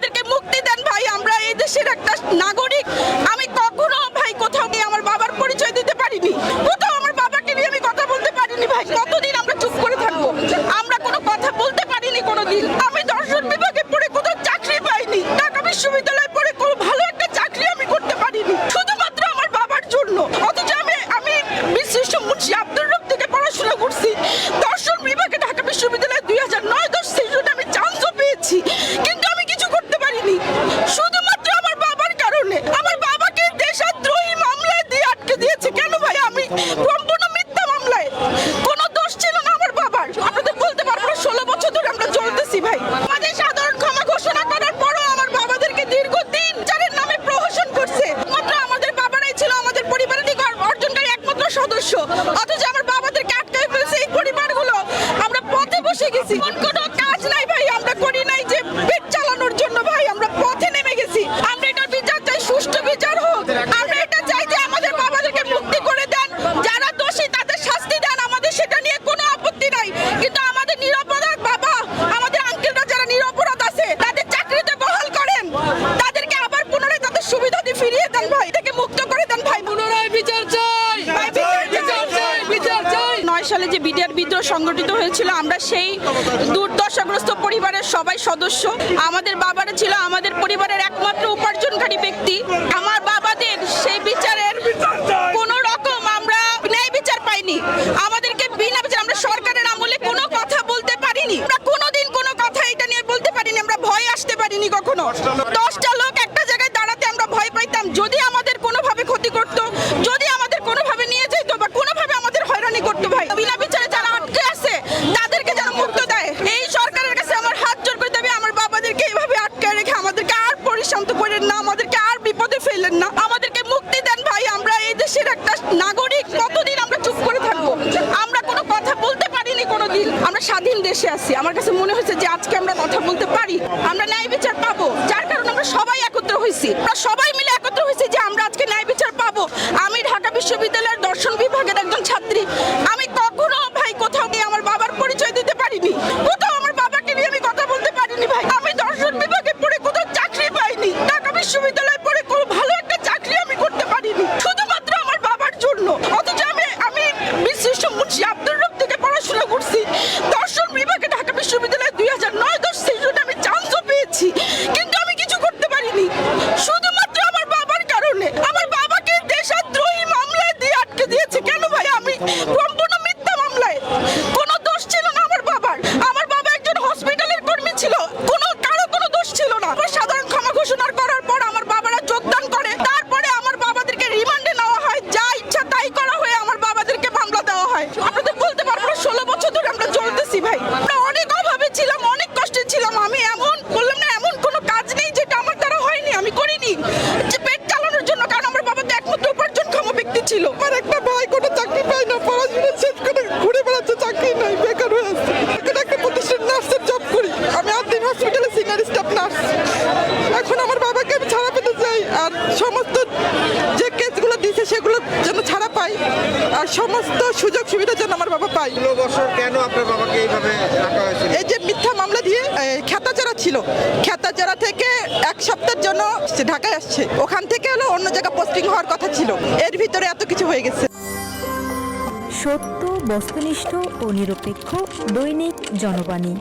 আমাদেরকে মুক্তি দেন ভাই, আমরা এই দেশের একটা নাগরিক। আমি কখনো ভাই কোথাও গিয়ে আমার বাবার পরিচয় দিতে পারিনি, কোথাও আমার বাবাকে নিয়ে আমি কথা বলতে পারিনি ভাই। কতদিন আমরা চুপ করে থাকবো? আমরা কোনো কথা বলতে পারিনি কোনোদিন। আমি দর্শন বিভাগে পড়ে কোথাও চাকরি পাইনি, ঢাকা বিশ্ববিদ্যালয়ে পড়ে কোনো ভালো একটা চাকরি আমি করতে পারিনি, শুধুমাত্র আমার বাবার জন্য। অথচ আমি বিশিষ্ট মুন্সি আব্দুর রব থেকে পড়াশোনা করছি দর্শন বিভাগে ঢাকা বিশ্ববিদ্যালয়ে 2009-10 সেশনে আমি চান্সও পেয়েছি, কিন্তু আমি কিছু করতে পারিনি শুধুমাত্র আমার বাবার কারণে। আমার বাবাকে দেশদ্রোহী মামলায় দিয়ে আটকে দিয়েছে। কেন ভাই? আমি সম্পূর্ণ মিথ্যা মামলায়, কোনো দোষ ছিল না আমার বাবার। আপনাদের বলতে পারবো না, 16 বছর ধরে আমরা চলতেছি ভাই। আমাদের সাধারণ ক্ষমা ঘোষণা করার পরও আমার বাবাদেরকে দীর্ঘদিন বিচারের নামে প্রহসন করছে। মাত্র আমাদের বাবারাই ছিল আমাদের পরিবারের অর্জনকারী একমাত্র সদস্য, অথচ আমার বাবাদেরকে আটকায় ফেলছে এই পরিবারগুলো। আমরা পথে বসে গেছি, কোনো কাজ নাই ভাই, আমরা করি নাই যে পেট চালানোর জন্য ভাই, আমরা পথে নেমে গেছি। আমরা এটার বিচার চাই, সুষ্ঠু বিচার হোক। আমরা এটা চাই যে আমাদের বাবাদেরকে মুক্তি করে দেন, যারা দোষী তাদের শাস্তি দেন, আমাদের সেটা নিয়ে কোনো আপত্তি নাই। কিন্তু আমাদের নিরপরাধ বাবা, আমাদের আঙ্কেলরা যারা নিরপরাধ আছে তাদের চাকরিতে বহাল করেন, তাদেরকে আবার পুনরায় তাদের সুবিধা দিয়ে ফিরিয়ে দেন ভাই, থেকে মুক্ত করে দেন ভাই। পুনরায় বিচার চাই, বিচার চাই, বিচার চাই। 9 সালে যে বিডিআর বিদ্রোহ সংগঠিত হয়েছিল, আমরা সেই দুর্দশাগ্রস্ত পরিবারের সবাই সদস্য। আমাদের বাবারা ছিল আমাদের পরিবারের একমাত্র উপার্জনকারী ব্যক্তি। আমার বাবাদের সেই বিচারের কোনো রকম আমরা ন্যায় বিচার পাইনি। আমাদেরকে বিনা বিচার, আমরা সরকারের আমলে কোনো কথা বলতে পারিনি, আমরা কোনোদিন কোনো কথা এটা নিয়ে বলতে পারিনি, আমরা ভয় আসতে পারিনি কখনো। 10টা লোক একটা জায়গায় দাঁড়াতে আমরা ভয় পাইতাম, যদি আমাদের কোনোভাবে ক্ষতি করতো, যদি আমাদের কোনোভাবে নিয়ে যেত বা কোনোভাবে আমাদের হয়রানি করতো ভাই। বিনা বিচারে যারা আটকে আছে তাদেরকে যেন মুক্ত দেয়। এই সরকারের কাছে আমার হাত জোর করে দাবি, আমার বাবাদেরকে এইভাবে আটকে রেখে আমাদেরকে আর পরিশান্ত করেন না, আমাদেরকে আর বিপদে ফেলেন না, আমাদেরকে মুক্তি দেন ভাই। আমরা এই দেশের একটা নাগরিক, কতদিন আমরা চুপ করে থাকবো? আমরা কোনো কথা বলতে পারিনি কোনোদিন। আমরা স্বাধীন দেশে আছি, আমার কাছে মনে হয়েছে যে আজকে আমরা কথা বলতে পারি, আমরা ন্যায় বিচার পাবো, যার কারণে আমরা সবাই একত্র হয়েছি। আমরা সবাই মিলে একত্র হয়েছি যে আমরা আজকে ন্যায় বিচার পাবো। আমি ঢাকা বিশ্ববিদ্যালয়ের দর্শন বিভাগের একজন ছাত্রী। আমি কখনো ভাই কোথাও গিয়ে আমার বাবার পরিচয় দিতে পারিনি, কোথাও আমার বাবাকে নিয়ে আমি কথা বলতে পারিনি ভাই। আমি দর্শন বিভাগে পড়ে কোথাও চাকরি পাইনি, ঢাকা বিশ্ববিদ্যালয়ে পড়ে কোনো ভালো একটা চাকরি আমি করতে পারিনি, শুধুমাত্র আমার বাবার জন্য। অথচ আমি বিশিষ্ট মুন্সি আব্দুর রব থেকে পড়াশোনা করছি দর্শন বিভাগে ঢাকা বিশ্ববিদ্যালয়ে 2009-10 সেশনে আমি চান্সও পেয়েছি, কিন্তু আমি কিছু করতে পারিনি শুধুমাত্র আমার বাবার কারণে। আমার বাবাকে দেশদ্রোহী মামলায় দিয়ে আটকে দিয়েছে। কেন ভাই? আমি সম্পূর্ণ মিথ্যা মামলায়, কোনো দোষ ছিল না আমার বাবার। আমার বাবা একজন হসপিটালের কর্মী ছিল, কারো কোনো দোষ ছিল না। সাধারণ ক্ষমা ঘোষণা করার পর আমার বাবারা যোগদান করে, তারপরে আমার বাবাদেরকে রিমান্ডে নেওয়া হয়, যা ইচ্ছা তাই করা হয়ে আমার বাবাদেরকে মামলা দেওয়া হয়। আপনাদের বলতে পারবো না, 16 বছর ধরে আমরা চলতেছি ভাই। আমরা অনেক অভাবে ছিলাম, অনেক কষ্টে ছিলাম। আমি এমন বললাম না, এমন কোনো কাজ নেই যেটা আমার দ্বারা হয়নি, আমি করিনি, যে পেট চালানোর জন্য। কারণ আমার বাবা তো একমাত্র উপার্জনক্ষম ব্যক্তি ছিল। আমার একটা ভাই কোনো চাকরি পায় না, পড়াশোনা শেষ করে ঘুরে বেড়াচ্ছে, চাকরি নাই, বেকার হয়ে আছে। একটা প্রতিষ্ঠান নার্সের জব করি, আমি আদিন হসপিটালে সিনিয়র স্টাফ নার্স। এখন আমার বাবাকে আমি ছাড়া পেতে চাই, আর সমস্ত যে কেসগুলো দিয়েছে সেগুলো যেন ছাড়া পাই, আর সমস্ত সুযোগ সুবিধা যেন আমার বাবা পাই। কেন আপনার বাবাকে এইভাবে রাখা হয়েছিল? এই যে মিথ্যা মামলা দিয়ে খেতাচারা ছিল, খেতাচারা থেকে 1 সপ্তাহের জন্য ঢাকায় আসছে, ওখান থেকে হলো অন্য জায়গায় পোস্টিং হওয়ার কথা ছিল, এর ভিতরে এত কিছু হয়ে গেছে। সত্য, বস্তুনিষ্ঠ ও নিরপেক্ষ দৈনিক জনবাণী।